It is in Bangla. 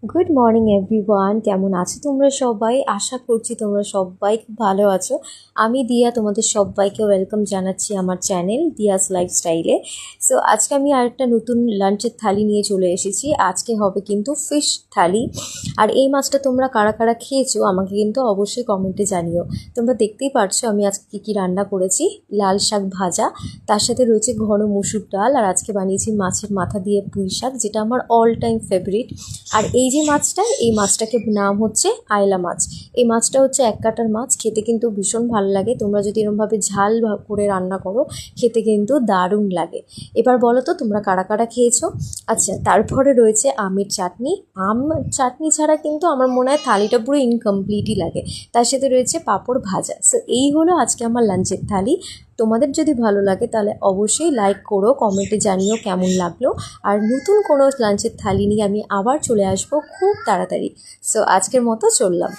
গুড মর্নিং এভরিওয়ান, কেমন আছো তোমরা সবাই? আশা করছি তোমরা সবাই খুব ভালো আছো। আমি দিয়া তোমাদের সবাইকে ওয়েলকাম জানাচ্ছি আমার চ্যানেল দিয়াস লাইফস্টাইলে। সো আজকে আমি আরেকটা নতুন লাঞ্চের থালি নিয়ে চলে এসেছি। আজকে হবে কিন্তু ফিশ থালি। আর এই মাছটা তোমরা কারা কারা খেয়েছো আমাকে কিন্তু অবশ্যই কমেন্টে জানিও। তোমরা দেখতেই পারছো আমি আজকে কী কী রান্না করেছি। লাল শাক ভাজা, তার সাথে রয়েছে ঘন মসুর ডাল, আর আজকে বানিয়েছি মাছের মাথা দিয়ে পুঁই শাক, যেটা আমার অল টাইম ফেভারিট। আর এই যে মাছটা, এই মাছটাকে নাম হচ্ছে আয়লা মাছ। এই মাছটা হচ্ছে এক কাটার মাছ, খেতে কিন্তু ভীষণ ভালো লাগে। তোমরা যদি এরকমভাবে ঝাল করে রান্না করো খেতে কিন্তু দারুণ লাগে। এবার বলো তো তোমরা কারা কারা খেয়েছো? আচ্ছা, তারপরে রয়েছে আমের চাটনি। আম চাটনি ছাড়া কিন্তু আমার মনে হয় থালিটা পুরো ইনকমপ্লিটই লাগে। তার সাথে রয়েছে পাঁপড় ভাজা। সো এই হলো আজকে আমার লাঞ্চের থালি। তোমাদের যদি ভালো লাগে তাহলে অবশ্যই লাইক করো, কমেন্টে জানিও কেমন লাগলো। আর নতুন কোনো লাঞ্চের থালি নিয়ে আমি আবার চলে আসবো খুব তাড়াতাড়ি। সো আজকের মতো চললাম।